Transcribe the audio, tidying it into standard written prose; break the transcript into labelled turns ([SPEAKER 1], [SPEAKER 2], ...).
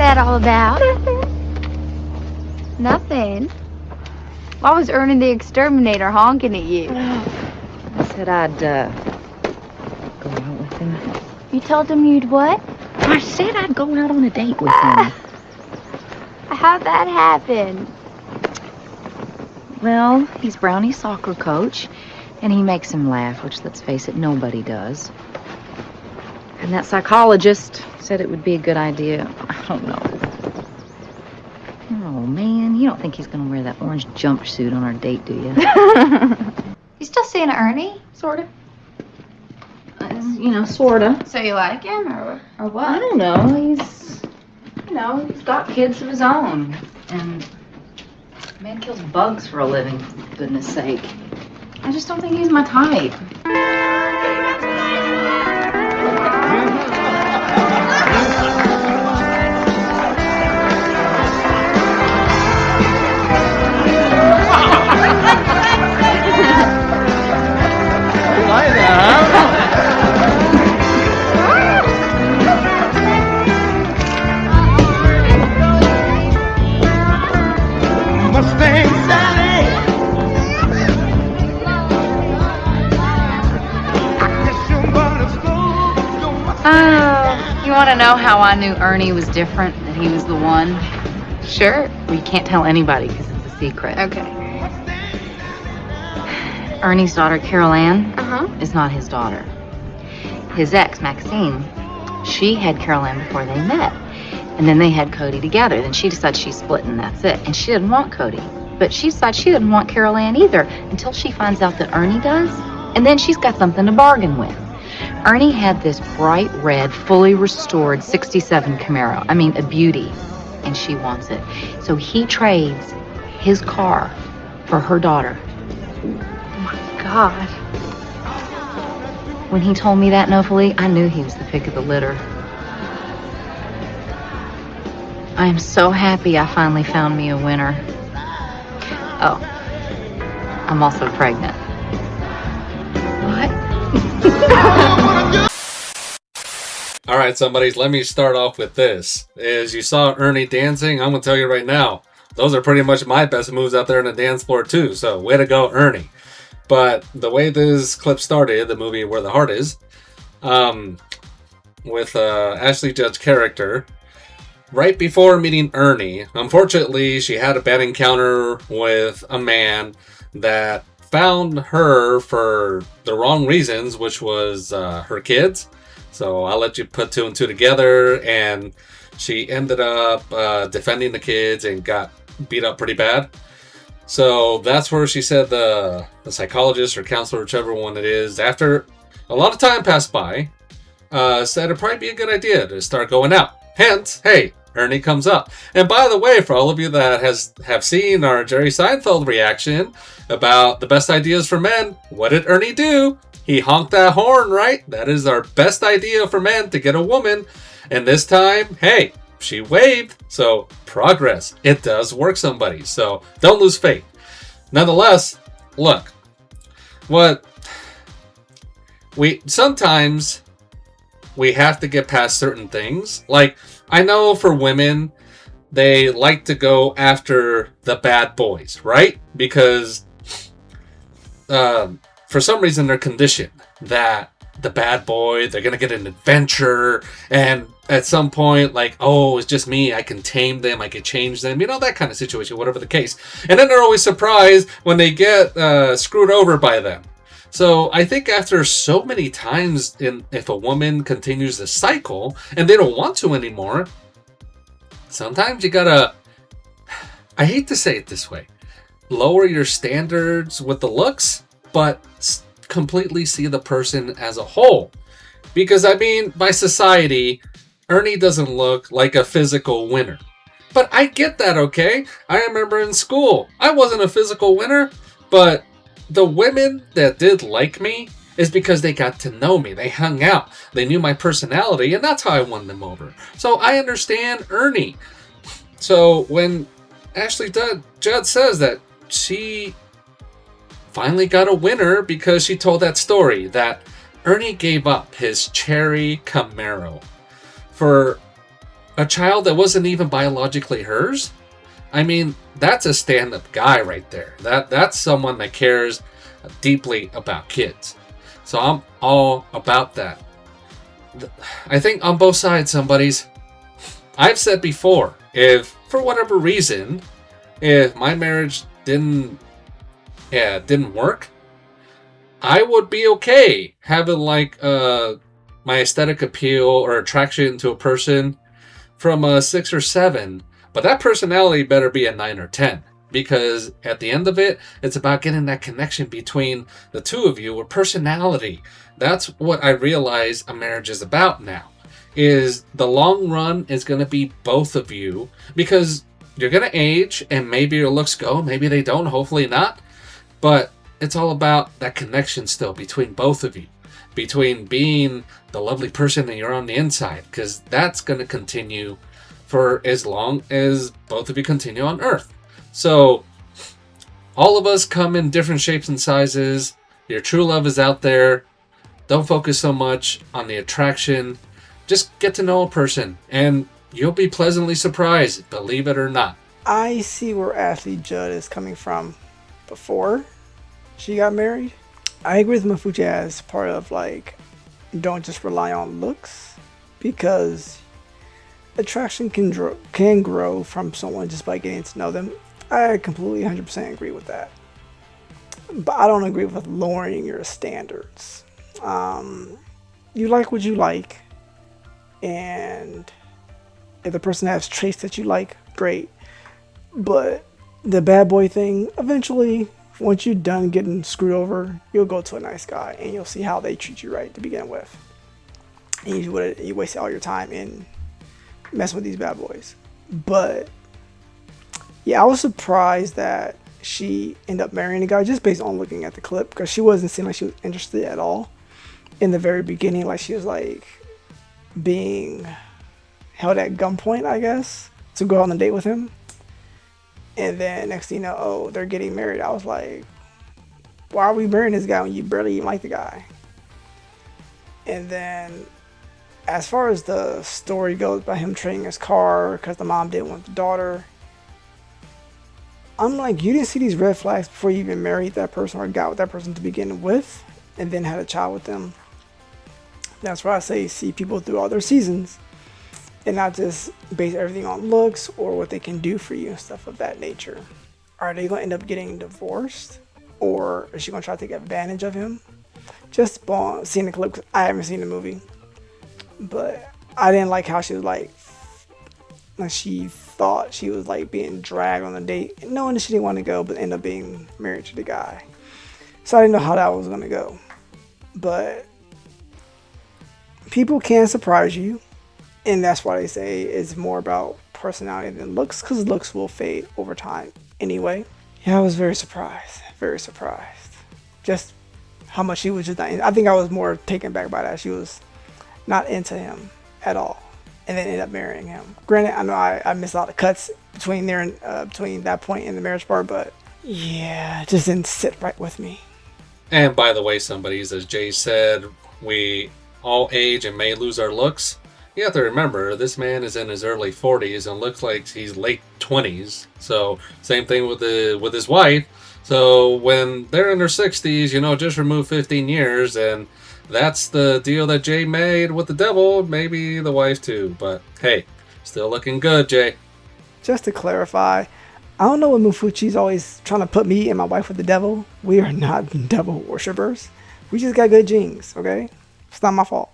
[SPEAKER 1] that all about? Nothing. Why was Ernie the exterminator honking at you?
[SPEAKER 2] I said I'd go out with him.
[SPEAKER 1] You told him you'd what?
[SPEAKER 2] I said I'd go out on a date with him.
[SPEAKER 1] How'd that happen?
[SPEAKER 2] Well, he's Brownie's soccer coach, and he makes him laugh, which, let's face it, nobody does. And that psychologist said it would be a good idea. I don't know. Oh, man, you don't think he's going to wear that orange jumpsuit on our date, do you?
[SPEAKER 1] You still seeing Ernie?
[SPEAKER 2] Sort of. Sort of.
[SPEAKER 1] So you like him, or what?
[SPEAKER 2] I don't know. He's got kids of his own. And man kills bugs for a living, for goodness sake. I just don't think he's my type. You want to know how I knew Ernie was different, that he was the one?
[SPEAKER 1] Sure.
[SPEAKER 2] Well, you can't tell anybody because it's a secret.
[SPEAKER 1] Okay.
[SPEAKER 2] Ernie's daughter, Carol Ann,
[SPEAKER 1] Uh-huh.
[SPEAKER 2] is not his daughter. His ex, Maxine, she had Carol Ann before they met. And then they had Cody together. Then she decided she's splitting, and that's it. And she didn't want Cody. But she decided she didn't want Carol Ann either until she finds out that Ernie does. And then she's got something to bargain with. Ernie had this bright red, fully restored 67 Camaro. I mean, a beauty. And she wants it. So he trades his car for her daughter.
[SPEAKER 1] Oh my God.
[SPEAKER 2] When he told me that, Nofali, I knew he was the pick of the litter. I am so happy I finally found me a winner. Oh, I'm also pregnant. What?
[SPEAKER 3] All right, somebody, let me start off with this. As you saw Ernie dancing, I'm going to tell you right now, those are pretty much my best moves out there on the dance floor too. So way to go, Ernie. But the way this clip started, the movie Where the Heart Is, with Ashley Judd's character, right before meeting Ernie, unfortunately, she had a bad encounter with a man that found her for the wrong reasons, which was her kids. So I'll let you put two and two together, and she ended up defending the kids and got beat up pretty bad. So that's where she said the psychologist or counselor, whichever one it is, after a lot of time passed by, said it'd probably be a good idea to start going out. Hence, hey, Ernie comes up. And by the way, for all of you that have seen our Jerry Seinfeld reaction about the best ideas for men, what did Ernie do? He honked that horn, right? That is our best idea for men to get a woman. And this time, hey, she waved. So progress. It does work, somebody. So don't lose faith. Nonetheless, look, sometimes we have to get past certain things. Like, I know for women, they like to go after the bad boys, right? Because for some reason they're conditioned that the bad boy, they're going to get an adventure, and at some point, like, oh, it's just me, I can tame them, I can change them, that kind of situation, whatever the case. And then they're always surprised when they get screwed over by them. So I think after so many times, if a woman continues the cycle and they don't want to anymore, sometimes you gotta, I hate to say it this way, lower your standards with the looks, but completely see the person as a whole. Because, I mean, by society, Ernie doesn't look like a physical winner. But I get that, okay? I remember in school, I wasn't a physical winner, but the women that did like me is because they got to know me. They hung out. They knew my personality, and that's how I won them over. So I understand Ernie. So when Ashley Judd says that she finally got a winner because she told that story that Ernie gave up his cherry Camaro for a child that wasn't even biologically hers. I mean, that's a stand-up guy right there. That's someone that cares deeply about kids. So I'm all about that. I think on both sides, somebody's. I've said before, if for whatever reason, if my marriage didn't work, I would be okay having like my aesthetic appeal or attraction to a person from a 6 or 7, but that personality better be a 9 or 10, because at the end of it, it's about getting that connection between the two of you with personality. That's what I realize a marriage is about now. Is the long run is going to be both of you, because you're going to age and maybe your looks go, maybe they don't, hopefully not, but it's all about that connection still between both of you, between being the lovely person that you're on the inside, because that's going to continue for as long as both of you continue on Earth. So all of us come in different shapes and sizes. Your true love is out there. Don't focus so much on the attraction. Just get to know a person and you'll be pleasantly surprised, believe it or not.
[SPEAKER 4] I see where Ashley Judd is coming from before she got married. I agree with Mafuchi as part of like, don't just rely on looks, because attraction can grow from someone just by getting to know them. I completely 100% agree with that. But I don't agree with lowering your standards. You like what you like, and if the person has traits that you like, great. But the bad boy thing, eventually, once you're done getting screwed over, you'll go to a nice guy and you'll see how they treat you right to begin with. And you waste all your time in messing with these bad boys. But yeah, I was surprised that she ended up marrying a guy just based on looking at the clip, because she wasn't seeming like she was interested at all in the very beginning. Like she was like being held at gunpoint, I guess, to go on a date with him. And then next thing you know, oh, they're getting married. I was like, why are we marrying this guy when you barely even like the guy? And then as far as the story goes about him trading his car because the mom didn't want the daughter, I'm like, you didn't see these red flags before you even married that person or got with that person to begin with and then had a child with them. That's why I say see people through all their seasons and not just base everything on looks or what they can do for you and stuff of that nature. Are they going to end up getting divorced, or is she going to try to take advantage of him? Just seeing the clip, 'cause I haven't seen the movie, but I didn't like how she was like she thought she was like being dragged on a date, knowing that she didn't want to go, but end up being married to the guy. So I didn't know how that was going to go. But people can surprise you, and that's why they say it's more about personality than looks, because looks will fade over time anyway. Yeah, I was very surprised. Very surprised. Just how much she was just not in. I think I was more taken back by that. She was not into him at all, and then ended up marrying him. Granted, I know I missed a lot of cuts between there and between that point in the marriage part, but yeah, it just didn't sit right with me.
[SPEAKER 3] And by the way, somebody's, as Jay said, we all age and may lose our looks. You have to remember, this man is in his early 40s and looks like he's late 20s. So same thing with his wife. So when they're in their 60s, just remove 15 years, and that's the deal that Jay made with the devil. Maybe the wife too, but hey, still looking good, Jay.
[SPEAKER 4] Just to clarify, I don't know what Mufuchi's always trying to put me and my wife with the devil. We are not devil worshippers. We just got good genes, okay? It's not my fault.